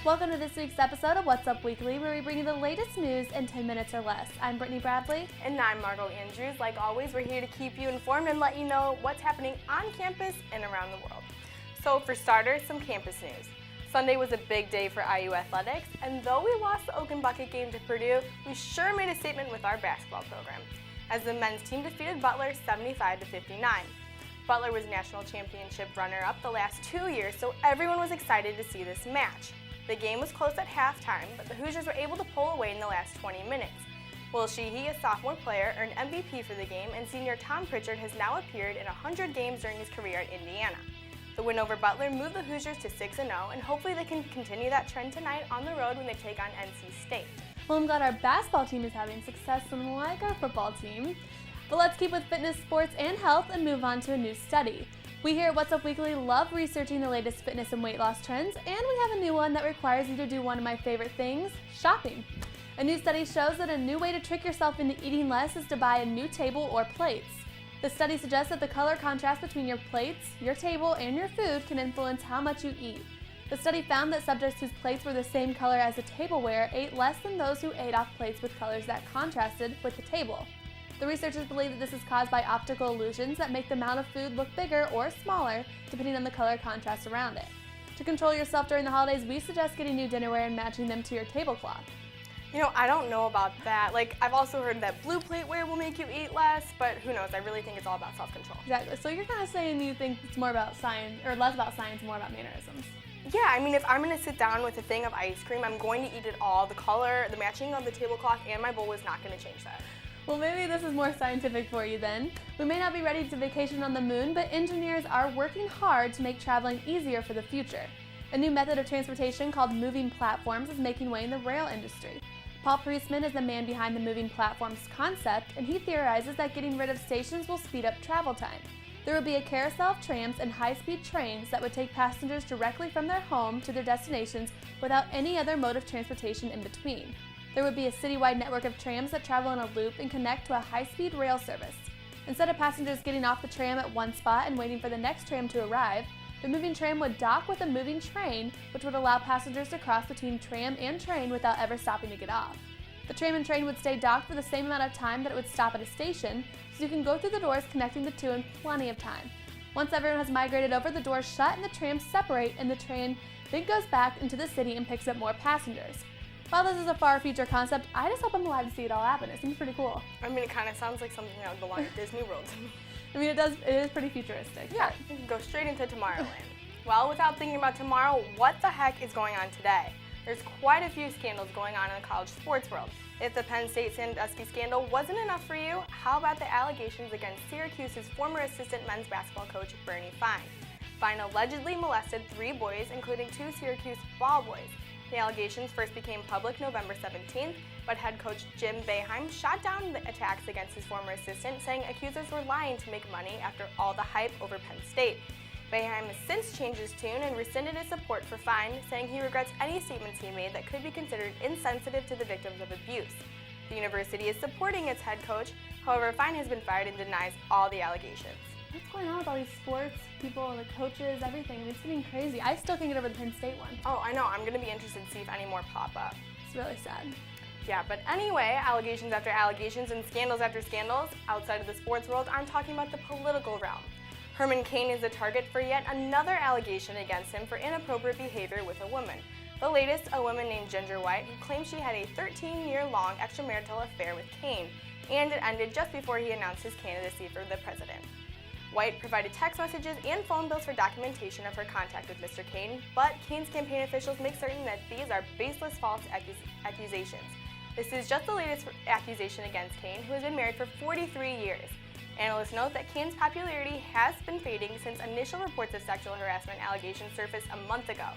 Welcome to this week's episode of What's Up Weekly, where we bring you the latest news in 10 minutes or less. I'm Brittany Bradley. And I'm Margo Andrews. Like always, we're here to keep you informed and let you know what's happening on campus and around the world. So for starters, some campus news. Sunday was a big day for IU athletics, and though we lost the Oak and Bucket game to Purdue, we sure made a statement with our basketball program, as the men's team defeated Butler 75-59. Butler was national championship runner-up the last 2 years, so everyone was excited to see this match. The game was close at halftime, but the Hoosiers were able to pull away in the last 20 minutes. Will Sheehy, a sophomore player, earned MVP for the game, and senior Tom Pritchard has now appeared in 100 games during his career at Indiana. The win over Butler moved the Hoosiers to 6-0, and hopefully they can continue that trend tonight on the road when they take on NC State. Well, I'm glad our basketball team is having success, unlike our football team. But let's keep with fitness, sports, and health and move on to a new study. We here at What's Up Weekly love researching the latest fitness and weight loss trends, and we have a new one that requires you to do one of my favorite things, shopping. A new study shows that a new way to trick yourself into eating less is to buy a new table or plates. The study suggests that the color contrast between your plates, your table, and your food can influence how much you eat. The study found that subjects whose plates were the same color as the tableware ate less than those who ate off plates with colors that contrasted with the table. The researchers believe that this is caused by optical illusions that make the amount of food look bigger or smaller depending on the color contrast around it. To control yourself during the holidays, we suggest getting new dinnerware and matching them to your tablecloth. You know, I don't know about that. I've also heard that blue plateware will make you eat less, but who knows? I really think it's all about self-control. Exactly. So you're kind of saying you think it's more about science, or less about science, more about mannerisms. Yeah, I mean, if I'm going to sit down with a thing of ice cream, I'm going to eat it all. The color, the matching of the tablecloth, and my bowl is not going to change that. Well, maybe this is more scientific for you then. We may not be ready to vacation on the moon, but engineers are working hard to make traveling easier for the future. A new method of transportation called moving platforms is making way in the rail industry. Paul Priestman is the man behind the moving platforms concept, and he theorizes that getting rid of stations will speed up travel time. There will be a carousel of trams and high-speed trains that would take passengers directly from their home to their destinations without any other mode of transportation in between. There would be a citywide network of trams that travel in a loop and connect to a high-speed rail service. Instead of passengers getting off the tram at one spot and waiting for the next tram to arrive, the moving tram would dock with a moving train, which would allow passengers to cross between tram and train without ever stopping to get off. The tram and train would stay docked for the same amount of time that it would stop at a station, so you can go through the doors connecting the two in plenty of time. Once everyone has migrated over, the doors shut and the trams separate, and the train then goes back into the city and picks up more passengers. While this is a far future concept, I just hope I'm alive to see it all happen. It seems pretty cool. I mean, it kind of sounds like something that would belong at Disney World to me. I mean, it is pretty futuristic. Yeah, you can go straight into Tomorrowland. Well, without thinking about tomorrow, what the heck is going on today? There's quite a few scandals going on in the college sports world. If the Penn State Sandusky scandal wasn't enough for you, how about the allegations against Syracuse's former assistant men's basketball coach, Brittany? Fine allegedly molested 3 boys, including 2 Syracuse ball boys. The allegations first became public November 17th, but head coach Jim Boeheim shot down the attacks against his former assistant, saying accusers were lying to make money after all the hype over Penn State. Boeheim has since changed his tune and rescinded his support for Fine, saying he regrets any statements he made that could be considered insensitive to the victims of abuse. The university is supporting its head coach, however, Fine has been fired and denies all the allegations. What's going on with all these sports people and the coaches, everything? It's getting crazy. I still can't get over the Penn State one. Oh, I know. I'm going to be interested to see if any more pop up. It's really sad. Yeah, but anyway, allegations after allegations and scandals after scandals outside of the sports world, I'm talking about the political realm. Herman Cain is the target for yet another allegation against him for inappropriate behavior with a woman. The latest, a woman named Ginger White, who claims she had a 13-year-long extramarital affair with Cain, and it ended just before he announced his candidacy for the president. White provided text messages and phone bills for documentation of her contact with Mr. Cain, but Cain's campaign officials make certain that these are baseless false accusations. This is just the latest accusation against Cain, who has been married for 43 years. Analysts note that Cain's popularity has been fading since initial reports of sexual harassment allegations surfaced a month ago.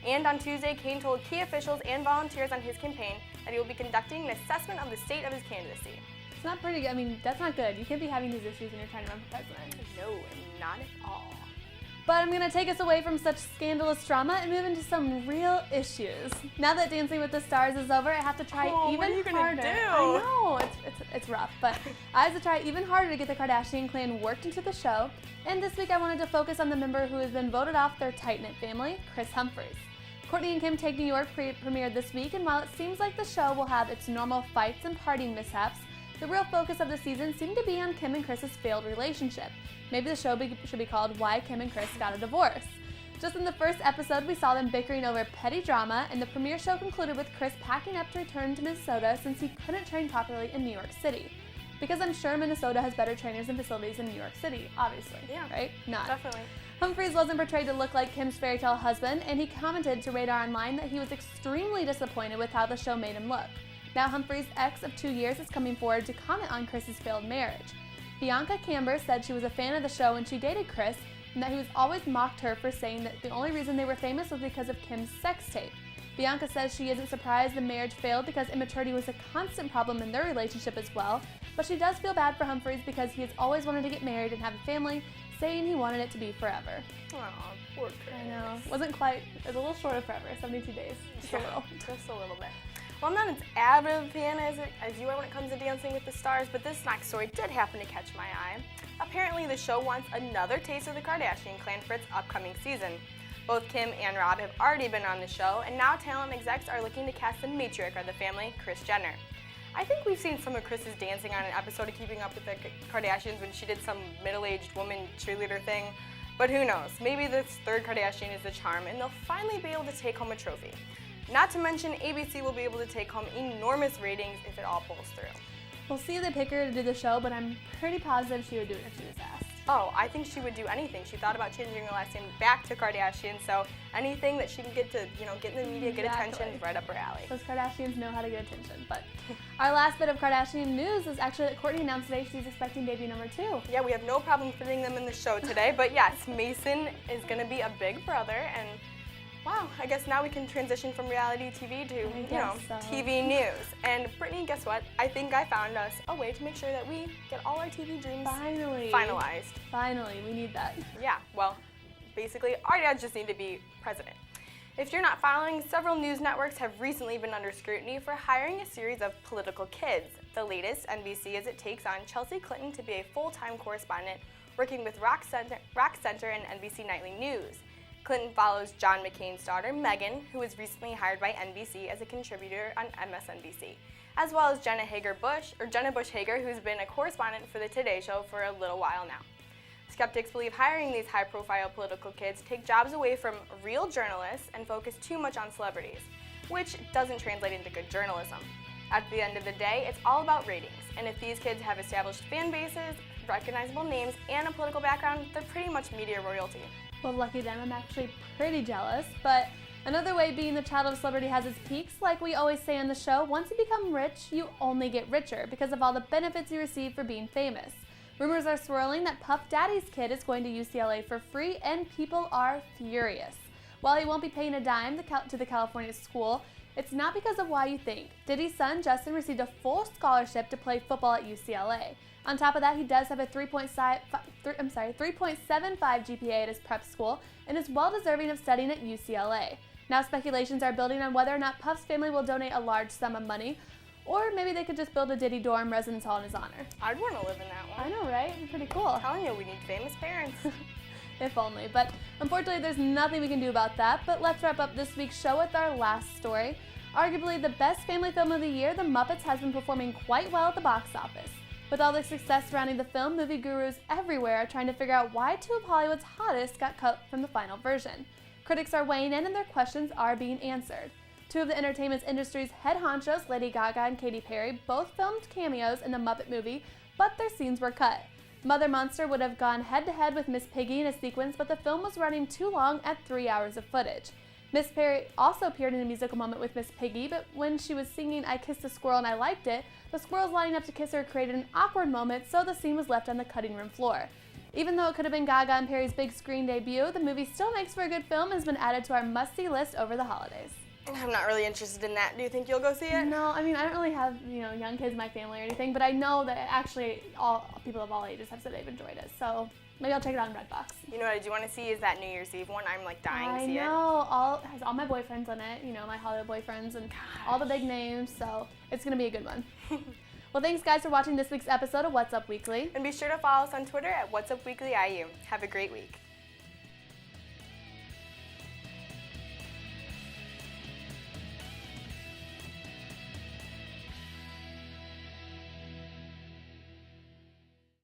And on Tuesday, Cain told key officials and volunteers on his campaign that he will be conducting an assessment of the state of his candidacy. It's not pretty good. I mean, that's not good. You can't be having these issues when you're trying to run for president. No, not at all. But I'm going to take us away from such scandalous drama and move into some real issues. Now that Dancing with the Stars is over, I have to try even what are you harder. gonna do? I know, it's rough, but I have to try even harder to get the Kardashian clan worked into the show. And this week I wanted to focus on the member who has been voted off their tight-knit family, Kris Humphries. Kourtney and Kim Take New York premiered this week, and while it seems like the show will have its normal fights and partying mishaps, the real focus of the season seemed to be on Kim and Chris's failed relationship. Maybe the show should be called Why Kim and Chris Got a Divorce. Just in the first episode, we saw them bickering over petty drama, and the premiere show concluded with Chris packing up to return to Minnesota since he couldn't train properly in New York City. Because I'm sure Minnesota has better trainers and facilities than New York City, obviously. Yeah, right? Not. Definitely. Humphries wasn't portrayed to look like Kim's fairy tale husband, and he commented to Radar Online that he was extremely disappointed with how the show made him look. Now Humphries' ex of 2 years is coming forward to comment on Chris's failed marriage. Bianca Camber said she was a fan of the show when she dated Chris, and that he was always mocked her for saying that the only reason they were famous was because of Kim's sex tape. Bianca says she isn't surprised the marriage failed because immaturity was a constant problem in their relationship as well, but she does feel bad for Humphries because he has always wanted to get married and have a family, saying he wanted it to be forever. Aw, poor Chris. I know. Wasn't quite, it was a little short of forever, 72 days. Just a little. Just a little bit. Well, I'm not as avid of a fan as you are when it comes to Dancing with the Stars, but this next story did happen to catch my eye. Apparently, the show wants another taste of the Kardashian clan for its upcoming season. Both Kim and Rob have already been on the show, and now talent execs are looking to cast the matriarch of the family, Kris Jenner. I think we've seen some of Kris's dancing on an episode of Keeping Up with the Kardashians when she did some middle-aged woman cheerleader thing, but who knows, maybe this third Kardashian is the charm, and they'll finally be able to take home a trophy. Not to mention, ABC will be able to take home enormous ratings if it all pulls through. We'll see if they pick her to do the show, but I'm pretty positive she would do it if she was asked. Oh, I think she would do anything. She thought about changing her last name back to Kardashian, so anything that she can get to, get in the media, get attention, is right up her alley. Those Kardashians know how to get attention. But our last bit of Kardashian news is actually that Kourtney announced today she's expecting baby number 2. Yeah, we have no problem fitting them in the show today, but yes, Mason is going to be a big brother, and wow, I guess now we can transition from reality TV to, TV news. And Brittany, guess what? I think I found us a way to make sure that we get all our TV dreams finalized. Finally, we need that. Yeah, well, basically, our dads just need to be president. If you're not following, several news networks have recently been under scrutiny for hiring a series of political kids. The latest, NBC, as it takes on Chelsea Clinton to be a full-time correspondent working with Rock Center and NBC Nightly News. Clinton follows John McCain's daughter, Meghan, who was recently hired by NBC as a contributor on MSNBC, as well as Jenna Bush Hager, who's been a correspondent for the Today Show for a little while now. Skeptics believe hiring these high-profile political kids take jobs away from real journalists and focus too much on celebrities, which doesn't translate into good journalism. At the end of the day, it's all about ratings, and if these kids have established fan bases, recognizable names, and a political background, they're pretty much media royalty. Well, lucky them, I'm actually pretty jealous, but another way being the child of a celebrity has its peaks. Like we always say on the show, once you become rich, you only get richer because of all the benefits you receive for being famous. Rumors are swirling that Puff Daddy's kid is going to UCLA for free, and people are furious. While he won't be paying a dime to the California school, it's not because of why you think. Diddy's son, Justin, received a full scholarship to play football at UCLA. On top of that, he does have a 3.75 GPA at his prep school and is well deserving of studying at UCLA. Now speculations are building on whether or not Puff's family will donate a large sum of money, or maybe they could just build a Diddy dorm residence hall in his honor. I'd want to live in that one. I know, right? It'd be pretty cool. I'm telling you, we need famous parents. If only. But unfortunately, there's nothing we can do about that. But let's wrap up this week's show with our last story. Arguably the best family film of the year, The Muppets has been performing quite well at the box office. With all the success surrounding the film, movie gurus everywhere are trying to figure out why 2 of Hollywood's hottest got cut from the final version. Critics are weighing in and their questions are being answered. 2 of the entertainment industry's head honchos, Lady Gaga and Katy Perry, both filmed cameos in the Muppet movie, but their scenes were cut. Mother Monster would have gone head-to-head with Miss Piggy in a sequence, but the film was running too long at 3 hours of footage. Miss Perry also appeared in a musical moment with Miss Piggy, but when she was singing I Kissed a Squirrel and I Liked It, the squirrels lining up to kiss her created an awkward moment, so the scene was left on the cutting room floor. Even though it could have been Gaga and Perry's big screen debut, the movie still makes for a good film and has been added to our must-see list over the holidays. I'm not really interested in that. Do you think you'll go see it? No, I mean, I don't really have, young kids in my family or anything, but I know that actually all people of all ages have said they've enjoyed it, so maybe I'll check it out in Redbox. You know what I do want to see is that New Year's Eve one. I'm dying to see it. I know, has all my boyfriends in it, my Hollywood boyfriends and all the big names, so it's going to be a good one. Well, thanks guys for watching this week's episode of What's Up Weekly. And be sure to follow us on Twitter at What's Up Weekly IU. Have a great week.